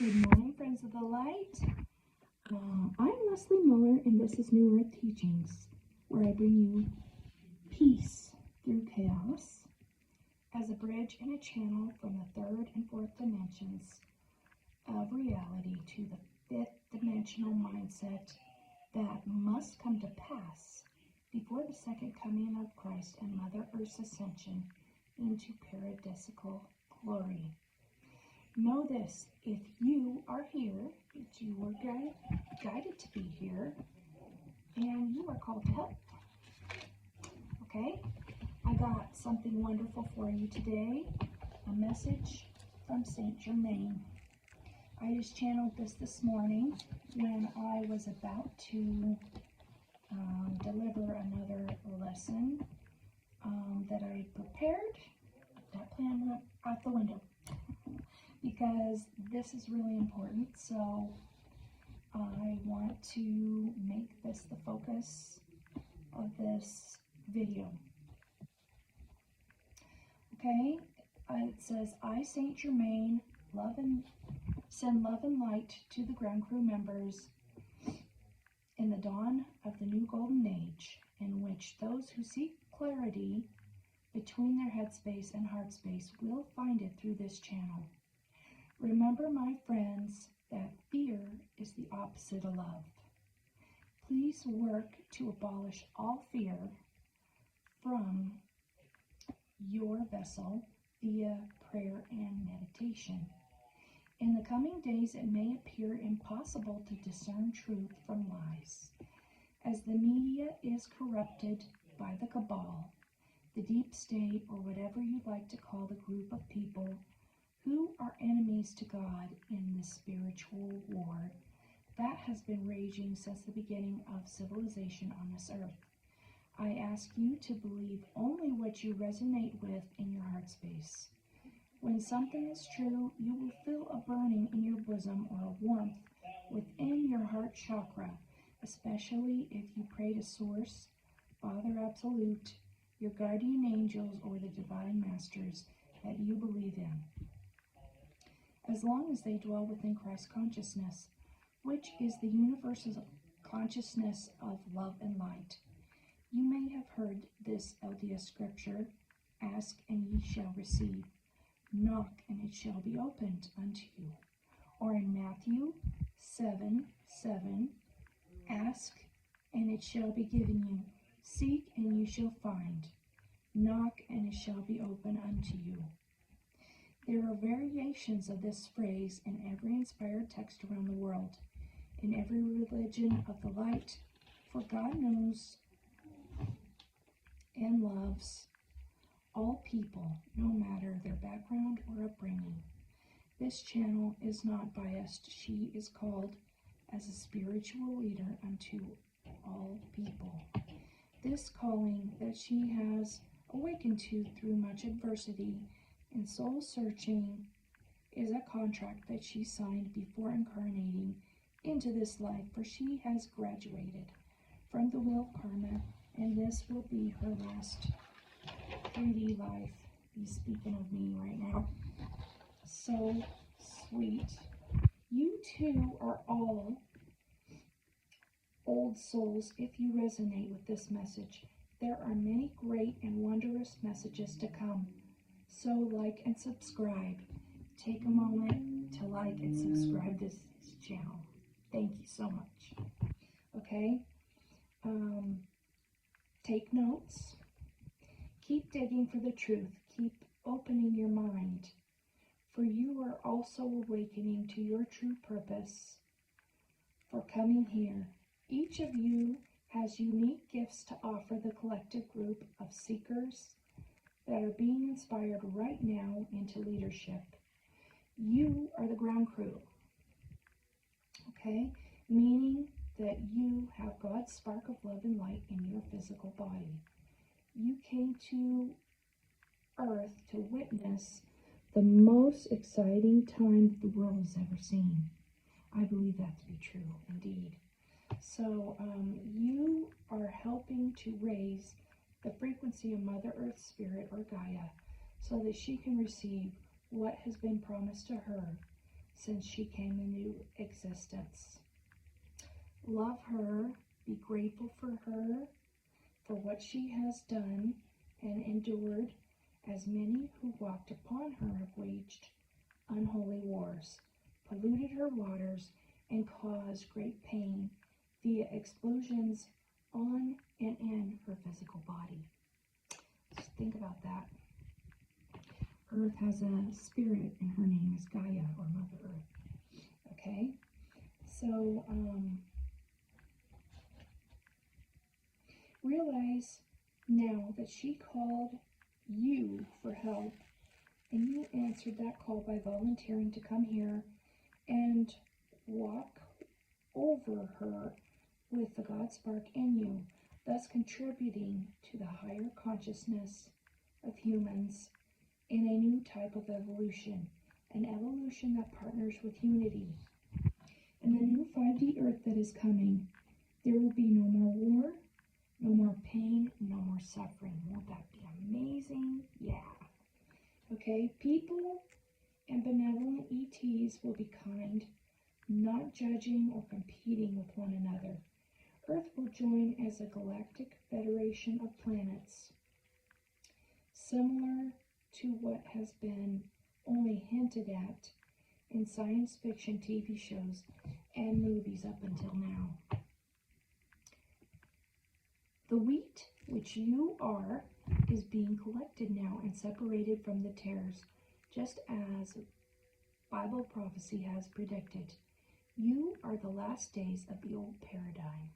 Good morning, friends of the light. I'm Leslie Miller, and this is New Earth Teachings, where I bring you peace through chaos as a bridge and a channel from the third and fourth dimensions of reality to the fifth dimensional mindset that must come to pass before the second coming of Christ and Mother Earth's ascension into paradisical glory. Know this, if you are here, that you were guided to be here, and you are called to help. Okay? I got something wonderful for you today, a message from Saint Germain. I just channeled this morning when I was about to deliver another lesson that I prepared. That plan went out the window. Because this is really important, so I want to make this the focus of this video. Okay, it says, I, Saint Germain, send love and light to the ground crew members in the dawn of the new golden age, in which those who seek clarity between their headspace and heart space will find it through this channel. Remember, my friends, that fear is the opposite of love. Please work to abolish all fear from your vessel via prayer and meditation. In the coming days, it may appear impossible to discern truth from lies, as the media is corrupted by the cabal, the deep state, or whatever you'd like to call the group of people who are enemies to God in this spiritual war that has been raging since the beginning of civilization on this earth. I ask you to believe only what you resonate with in your heart space. When something is true, you will feel a burning in your bosom or a warmth within your heart chakra, especially if you pray to Source, Father Absolute, your guardian angels, or the divine masters that you believe in. As long as they dwell within Christ consciousness, which is the universal consciousness of love and light. You may have heard this LDS scripture, ask and ye shall receive, knock and it shall be opened unto you. Or in Matthew 7:7, ask and it shall be given you, seek and you shall find, knock and it shall be opened unto you. There are variations of this phrase in every inspired text around the world, in every religion of the light, for God knows and loves all people, no matter their background or upbringing. This channel is not biased. She is called as a spiritual leader unto all people. This calling that she has awakened to through much adversity and soul searching is a contract that she signed before incarnating into this life, for she has graduated from the wheel of karma, and this will be her last 3D life. He's speaking of me right now. So sweet. You too are all old souls if you resonate with this message. There are many great and wondrous messages to come. So like and subscribe. Take a moment to like and subscribe this channel. Thank you so much. Okay? Take notes. Keep digging for the truth. Keep opening your mind. For you are also awakening to your true purpose for coming here. Each of you has unique gifts to offer the collective group of seekers that are being inspired right now into leadership. You are the ground crew, okay? Meaning that you have God's spark of love and light in your physical body. You came to Earth to witness the most exciting time the world has ever seen. I believe that to be true, indeed. So you are helping to raise the frequency of Mother Earth's spirit, or Gaia, so that she can receive what has been promised to her since she came into existence. Love her, be grateful for her, for what she has done and endured, as many who walked upon her have waged unholy wars, polluted her waters, and caused great pain via explosions on and in her physical body. Just think about that. Earth has a spirit, and her name is Gaia, or Mother Earth. Okay? So, realize now that she called you for help, and you answered that call by volunteering to come here and walk over her with the God spark in you, thus contributing to the higher consciousness of humans in a new type of evolution, an evolution that partners with unity. In the new 5D Earth that is coming, there will be no more war, no more pain, no more suffering. Won't that be amazing? Yeah. Okay, people and benevolent ETs will be kind, not judging or competing with one another. Earth will join as a galactic federation of planets, similar to what has been only hinted at in science fiction TV shows and movies up until now. The wheat, which you are, is being collected now and separated from the tares, just as Bible prophecy has predicted. You are the last days of the old paradigm.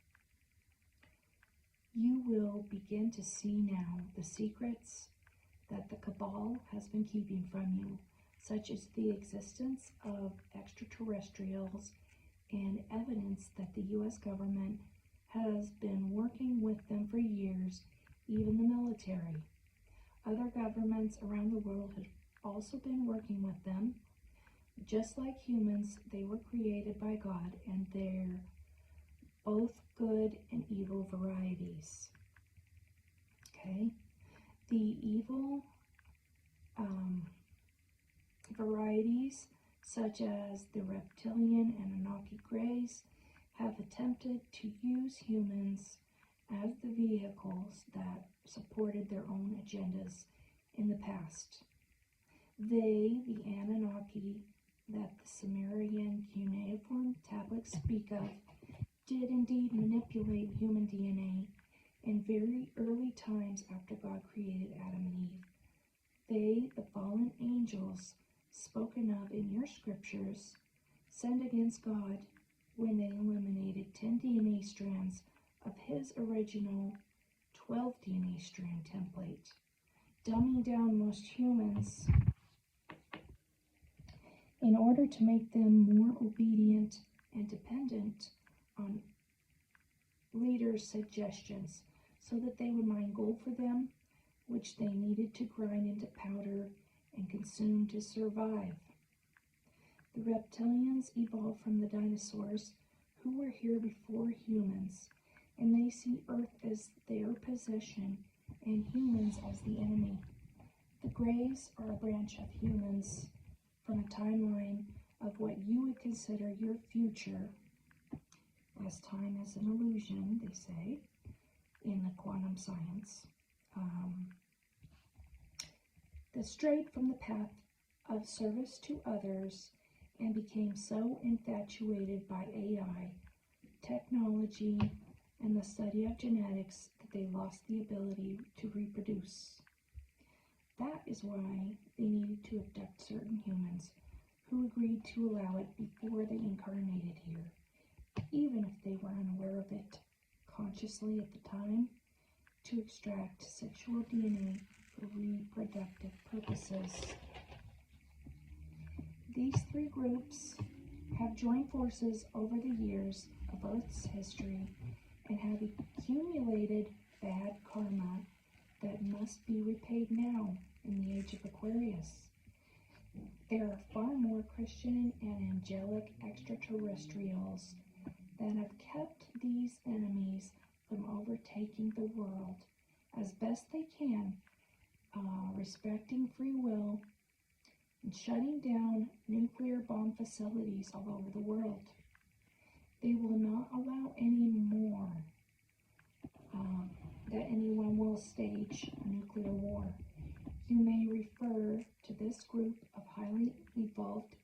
You will begin to see now the secrets that the cabal has been keeping from you, such as the existence of extraterrestrials and evidence that the U.S. government has been working with them for years, even the military. Other governments around the world have also been working with them. Just like humans, they were created by God, and they're both good and evil varieties. Okay? The evil varieties, such as the reptilian and Anunnaki Greys, have attempted to use humans as the vehicles that supported their own agendas in the past. They, the Anunnaki, that the Sumerian cuneiform tablets speak of, did indeed manipulate human DNA in very early times after God created Adam and Eve. They, the fallen angels, spoken of in your scriptures, sinned against God when they eliminated 10 DNA strands of his original 12 DNA strand template, dumbing down most humans in order to make them more obedient and dependent on leaders' suggestions, so that they would mine gold for them, which they needed to grind into powder and consume to survive. The reptilians evolved from the dinosaurs, who were here before humans, and they see Earth as their possession and humans as the enemy. The Greys are a branch of humans from a timeline of what you would consider your future, as time is an illusion, they say, in the quantum science. That strayed from the path of service to others and became so infatuated by AI, technology, and the study of genetics that they lost the ability to reproduce. That is why they needed to abduct certain humans who agreed to allow it before they incarnated here, even if they were unaware of it consciously at the time, to extract sexual DNA for reproductive purposes. These three groups have joined forces over the years of Earth's history and have accumulated bad karma that must be repaid now in the age of Aquarius. There are far more Christian and angelic extraterrestrials that have kept these enemies from overtaking the world as best they can, respecting free will, and shutting down nuclear bomb facilities all over the world. They will not allow any more that anyone will stage a nuclear war. You may refer to this group of highly evolved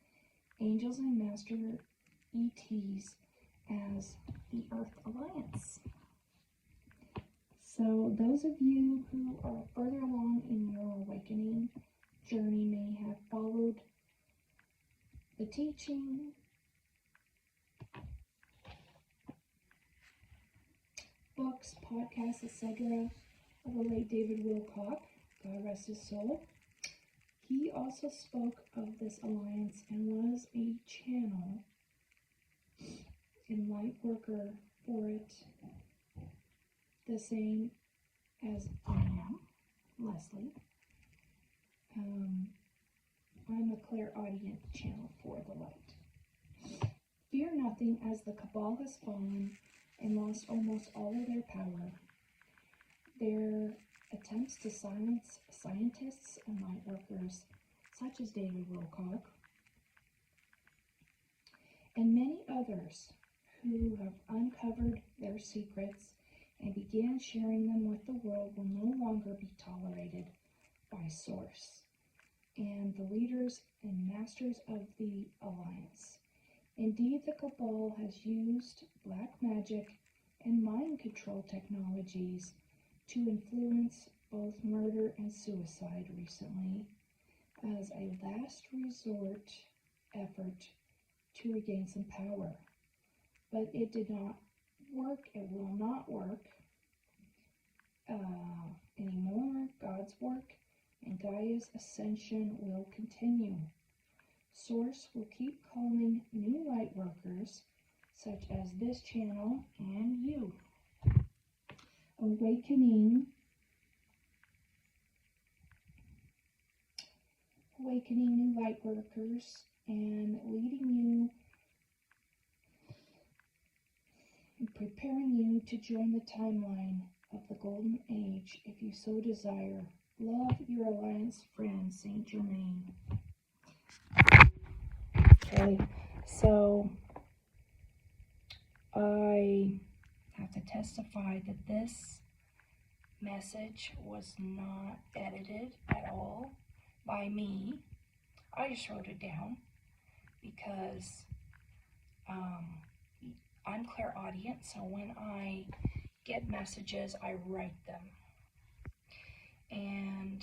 angels and master ETs as the Earth Alliance. So those of you who are further along in your awakening journey may have followed the teaching, books, podcasts, etc. of the late David Wilcock, God rest his soul. He also spoke of this alliance and was a channel and light worker for it, the same as I am, Leslie. I'm a clairaudient channel for the light. Fear nothing, as the Cabal has fallen and lost almost all of their power. Their attempts to silence scientists and light workers, such as David Wilcock, and many others who have uncovered their secrets and began sharing them with the world, will no longer be tolerated by Source and the leaders and masters of the Alliance. Indeed, the Cabal has used black magic and mind control technologies to influence both murder and suicide recently as a last resort effort to regain some power. But it did not work, it will not work anymore. God's work and Gaia's ascension will continue. Source will keep calling new light workers, such as this channel and you, awakening new light workers and leading you and preparing you to join the timeline of the Golden Age if you so desire. Love, your Alliance friend, Saint Germain. Okay, so I have to testify that this message was not edited at all by me. I just wrote it down because I'm clairaudient, so when I get messages, I write them. And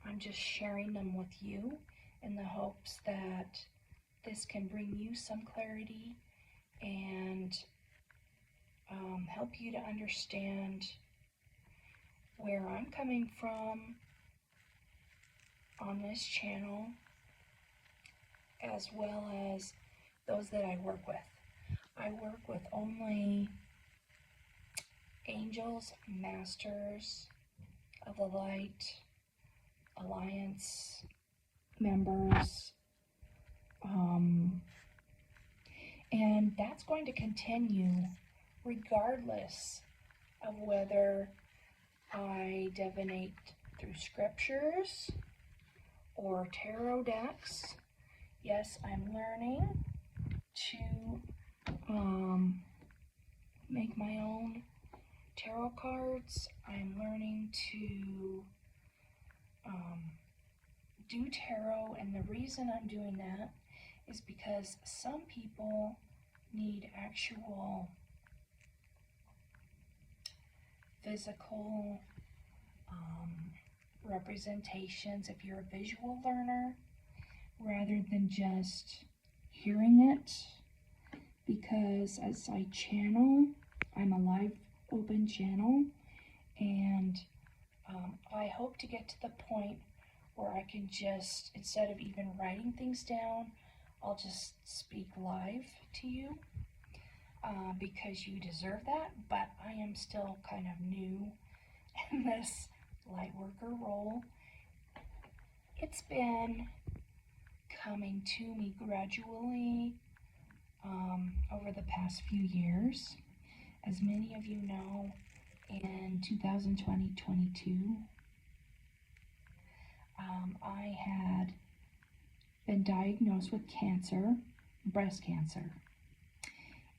I'm just sharing them with you in the hopes that this can bring you some clarity and help you to understand where I'm coming from on this channel, as well as those that I work with. I work with only angels, masters of the light, Alliance members, and that's going to continue regardless of whether I divinate through scriptures or tarot decks. Yes, I'm learning to make my own tarot cards. I'm learning to do tarot, and the reason I'm doing that is because some people need actual physical representations if you're a visual learner, rather than just hearing it, because as I channel, I'm a live open channel, and I hope to get to the point where I can just, instead of even writing things down, I'll just speak live to you, because you deserve that. But I am still kind of new in this light worker role. It's been coming to me gradually over the past few years. As many of you know, in 2020-22, I had been diagnosed with cancer, breast cancer.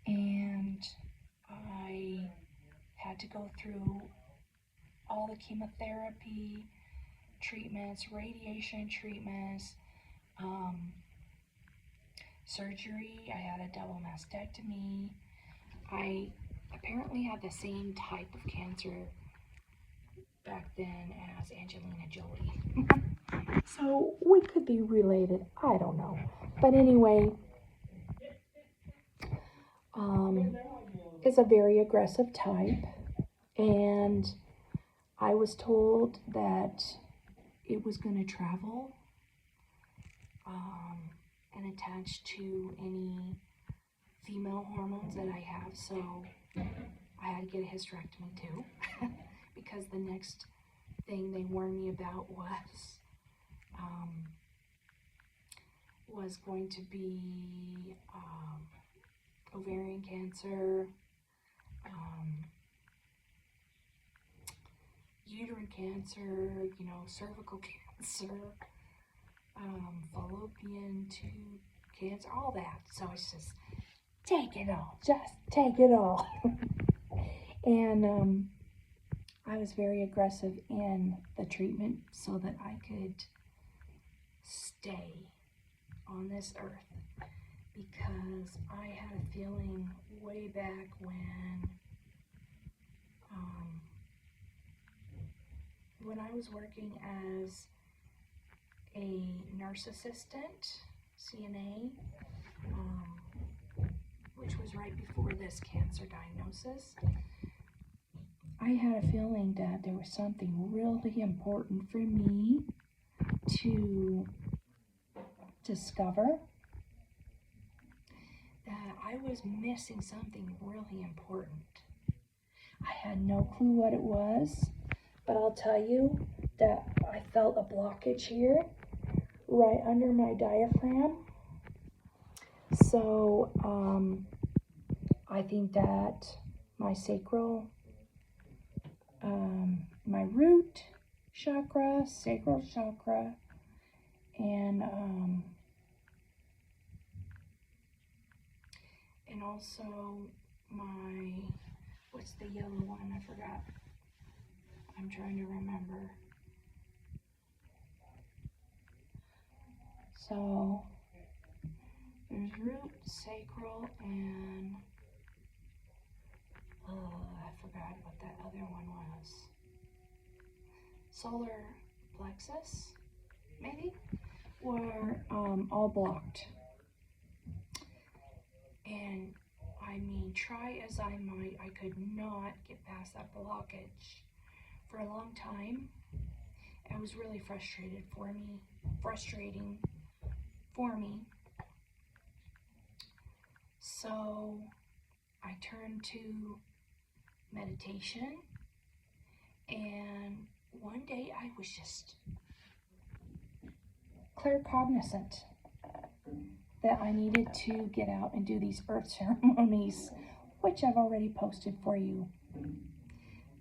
And I had to go through all the chemotherapy treatments, radiation treatments, surgery. I had a double mastectomy. I apparently had the same type of cancer back then as Angelina Jolie. So we could be related. I don't know. But anyway, it's a very aggressive type. And I was told that it was going to travel and attach to any female hormones that I have. So I had to get a hysterectomy too. Because the next thing they warned me about was going to be ovarian cancer, uterine cancer, cervical cancer, fallopian tube cancer, all that. So it's just, take it all, just take it all. And I was very aggressive in the treatment so that I could stay on this earth, because I had a feeling way back when I was working as a nurse assistant, CNA, which was right before this cancer diagnosis. I had a feeling that there was something really important for me to discover, that I was missing something really important. I had no clue what it was, but I'll tell you that I felt a blockage here, right under my diaphragm. So I think that my sacral, my root chakra, sacral chakra, and also my, what's the yellow one? I forgot. I'm trying to remember. So there's root, sacral, and I forgot what that other one was. Solar plexus, maybe, were all blocked. And I mean, try as I might, I could not get past that blockage for a long time. It was really frustrating for me. So I turned to meditation, and one day I was just claircognizant that I needed to get out and do these earth ceremonies, which I've already posted for you.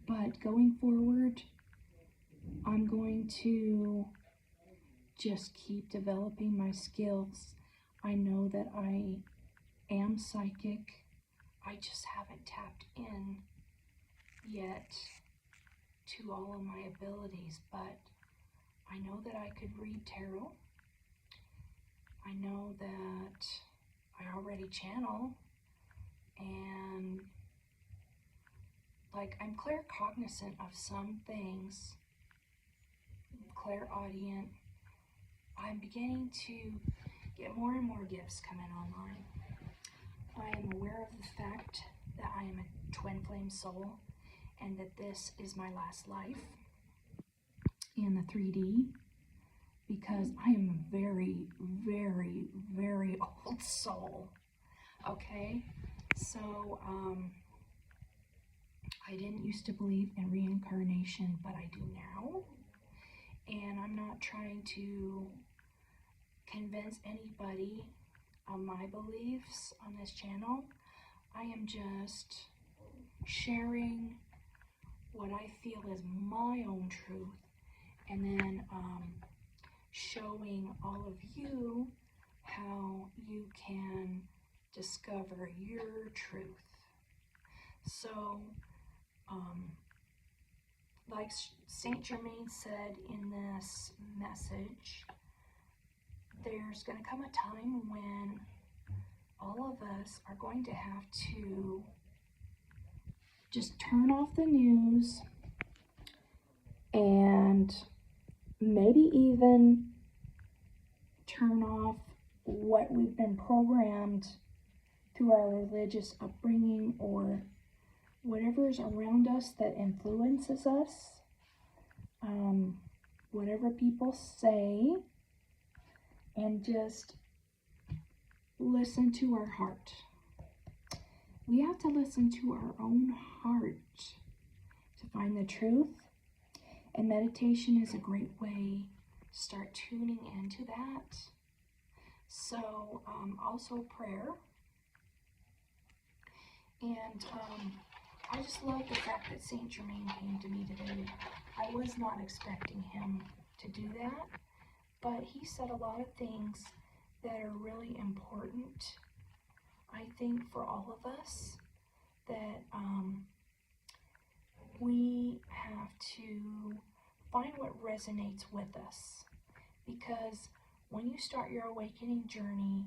But going forward, I'm going to just keep developing my skills. I know that I am psychic. I just haven't tapped in yet to all of my abilities, but I know that I could read tarot. I know that I already channel, and like, I'm claircognizant of some things, clairaudient. I'm beginning to get more and more gifts coming online. I am aware of the fact that I am a twin flame soul, and that this is my last life in the 3D, because I am a very, very, very old soul. Okay, so I didn't used to believe in reincarnation, but I do now. And I'm not trying to convince anybody of my beliefs on this channel. I am just sharing what I feel is my own truth, and then showing all of you how you can discover your truth. So, like Saint Germain said in this message, there's going to come a time when all of us are going to have to just turn off the news and maybe even turn off what we've been programmed through our religious upbringing or whatever is around us that influences us, whatever people say, and just listen to our heart. We have to listen to our own heart to find the truth, and meditation is a great way to start tuning into that. So, also prayer. And I just love the fact that Saint Germain came to me today. I was not expecting him to do that, but he said a lot of things that are really important, I think, for all of us, that we have to find what resonates with us. Because when you start your awakening journey,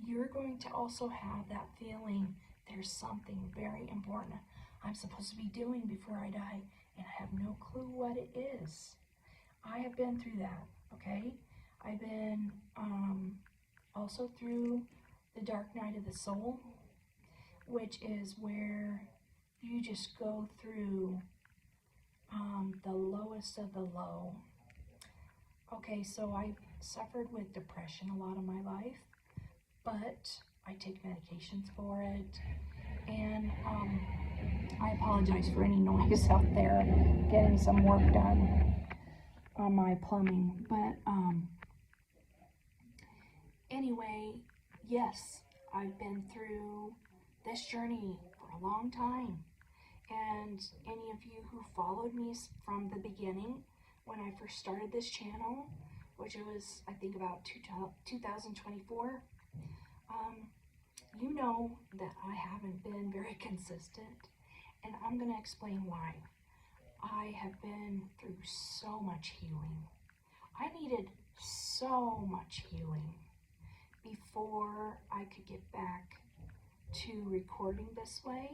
you're going to also have that feeling there's something very important I'm supposed to be doing before I die, and I have no clue what it is. I have been through that, okay? I've been also through the dark night of the soul, which is where you just go through the lowest of the low. Okay, so I suffered with depression a lot of my life, but I take medications for it, and I apologize for any noise out there, getting some work done on my plumbing, but anyway, yes, I've been through this journey for a long time, and any of you who followed me from the beginning, when I first started this channel, which it was, I think, about 2024, you know that I haven't been very consistent, and I'm going to explain why. I have been through so much healing. I needed so much healing before I could get back to recording this way.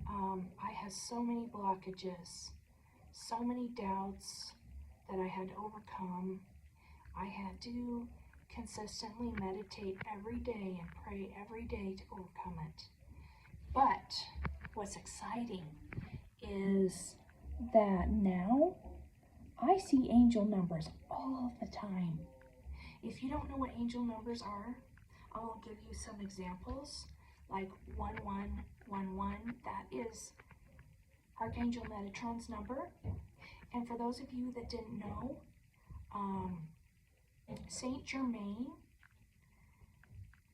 I had so many blockages, so many doubts that I had to overcome. I had to consistently meditate every day and pray every day to overcome it. But what's exciting is that now I see angel numbers all the time. If you don't know what angel numbers are, I'll give you some examples, like 1111, that is Archangel Metatron's number. And for those of you that didn't know, Saint Germain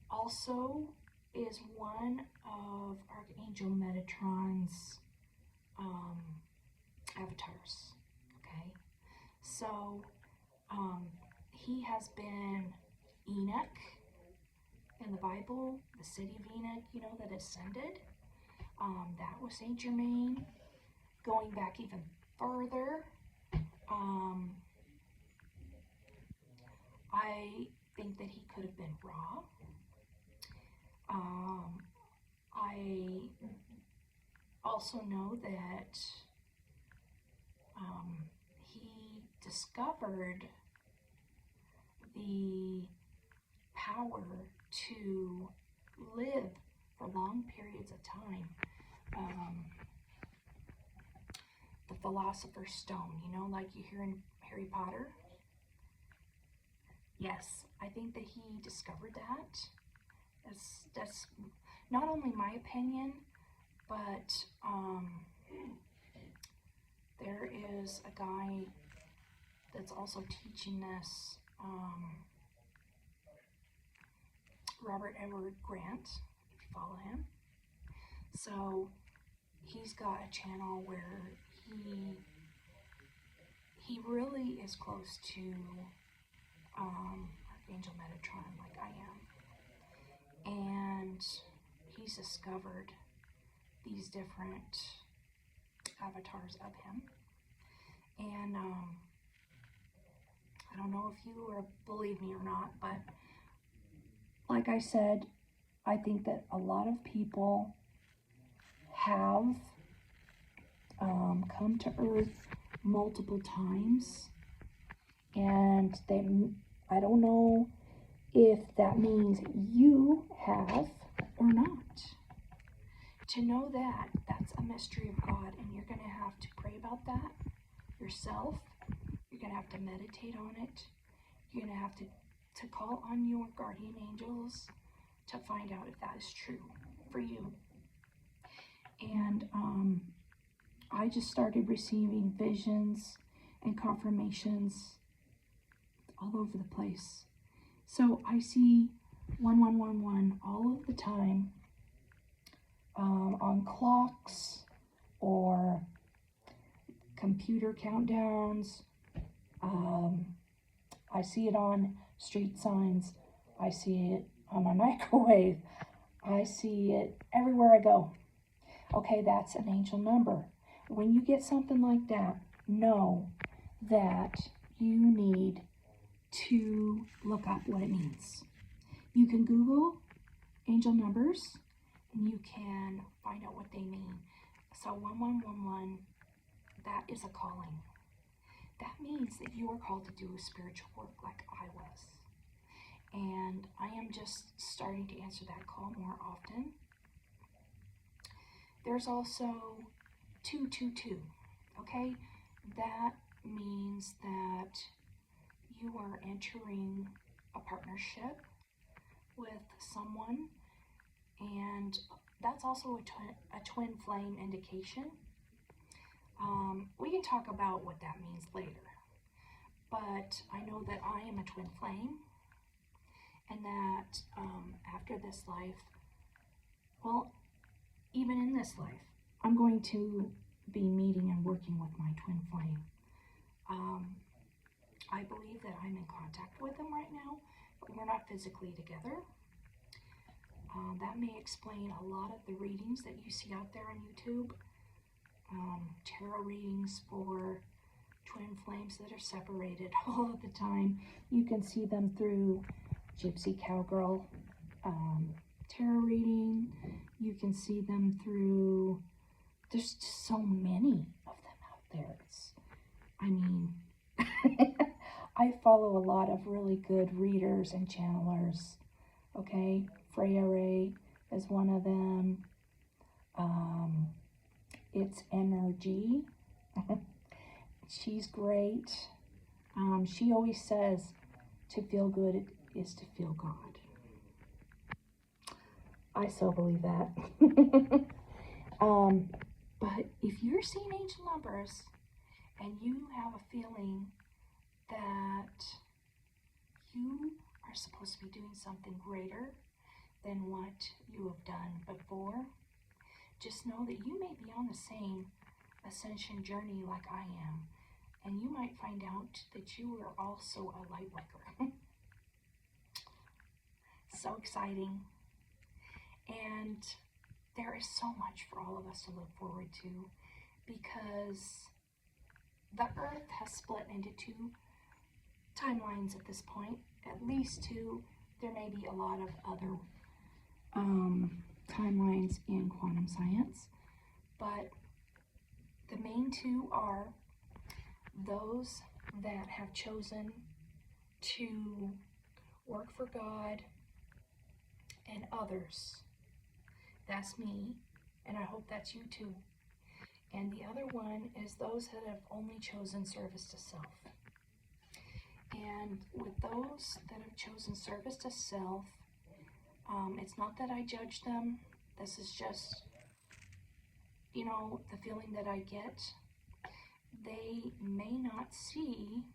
also is one of Archangel Metatron's avatars, okay? So, he has been Enoch in the Bible, the city of Enoch, you know, that ascended. That was Saint Germain. Going back even further, I think that he could have been Ra. I also know that he discovered the power to live for long periods of time. The Philosopher's Stone, you know, like you hear in Harry Potter. Yes, I think that he discovered that. That's not only my opinion, but there is a guy that's also teaching this, Robert Edward Grant, if you follow him. So he's got a channel where he really is close to Archangel Metatron, like I am. And he's discovered these different avatars of him. And I don't know if you believe me or not, but like I said, I think that a lot of people have come to Earth multiple times, and I don't know if that means you have or not. To know that, that's a mystery of God, and you're going to have to pray about that yourself. You're going to have to meditate on it. You're going to have to call on your guardian angels to find out if that is true for you. And I just started receiving visions and confirmations all over the place. So I see 1111 all of the time on clocks or computer countdowns. I see it on street signs. I see it on my microwave. I see it everywhere I go. Okay, that's an angel number. When you get something like that, know that you need to look up what it means. You can Google angel numbers and you can find out what they mean. So 1111, that is a calling. That means that you are called to do spiritual work like I was. And I am just starting to answer that call more often. There's also 222, okay? That means that you are entering a partnership with someone, and that's also a twin flame indication. We can talk about what that means later, but I know that I am a twin flame, and that after this life, well, even in this life, I'm going to be meeting and working with my twin flame. I believe that I'm in contact with them right now, but we're not physically together. That may explain a lot of the readings that you see out there on YouTube. Tarot readings for twin flames that are separated all of the time. You can see them through Gypsy Cowgirl tarot reading. You can see them through, there's just so many of them out there. I follow a lot of really good readers and channelers. Okay, Freya Ray is one of them. It's Energy. She's great. She always says to feel good is to feel God. I so believe that. But if you're seeing angel numbers and you have a feeling that you are supposed to be doing something greater than what you have done before, just know that you may be on the same ascension journey like I am, and you might find out that you are also a light worker. So exciting. And there is so much for all of us to look forward to, because the earth has split into two timelines at this point, at least two. There may be a lot of other timelines in quantum science, but the main two are those that have chosen to work for God, and others. That's me, and I hope that's you too. And the other one is those that have only chosen service to self. And with those that have chosen service to self, it's not that I judge them. This is just, the feeling that I get. They may not see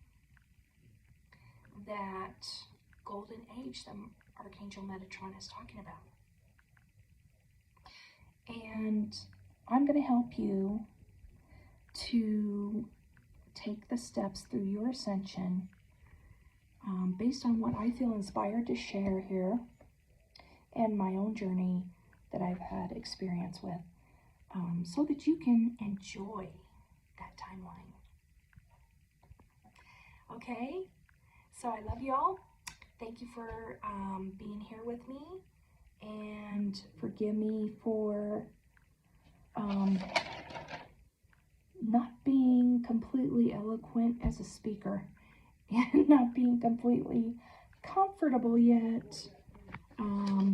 that golden age that Archangel Metatron is talking about. And I'm going to help you to take the steps through your ascension based on what I feel inspired to share here and my own journey that I've had experience with, so that you can enjoy that timeline. Okay, so I love y'all. Thank you for being here with me, and forgive me for not being completely eloquent as a speaker and not being completely comfortable yet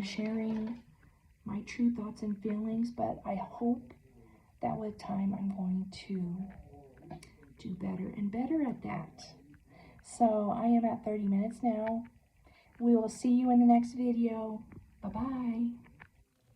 sharing my true thoughts and feelings, but I hope that with time I'm going to do better and better at that. So I am at 30 minutes now. We will see you in the next video. Bye-bye.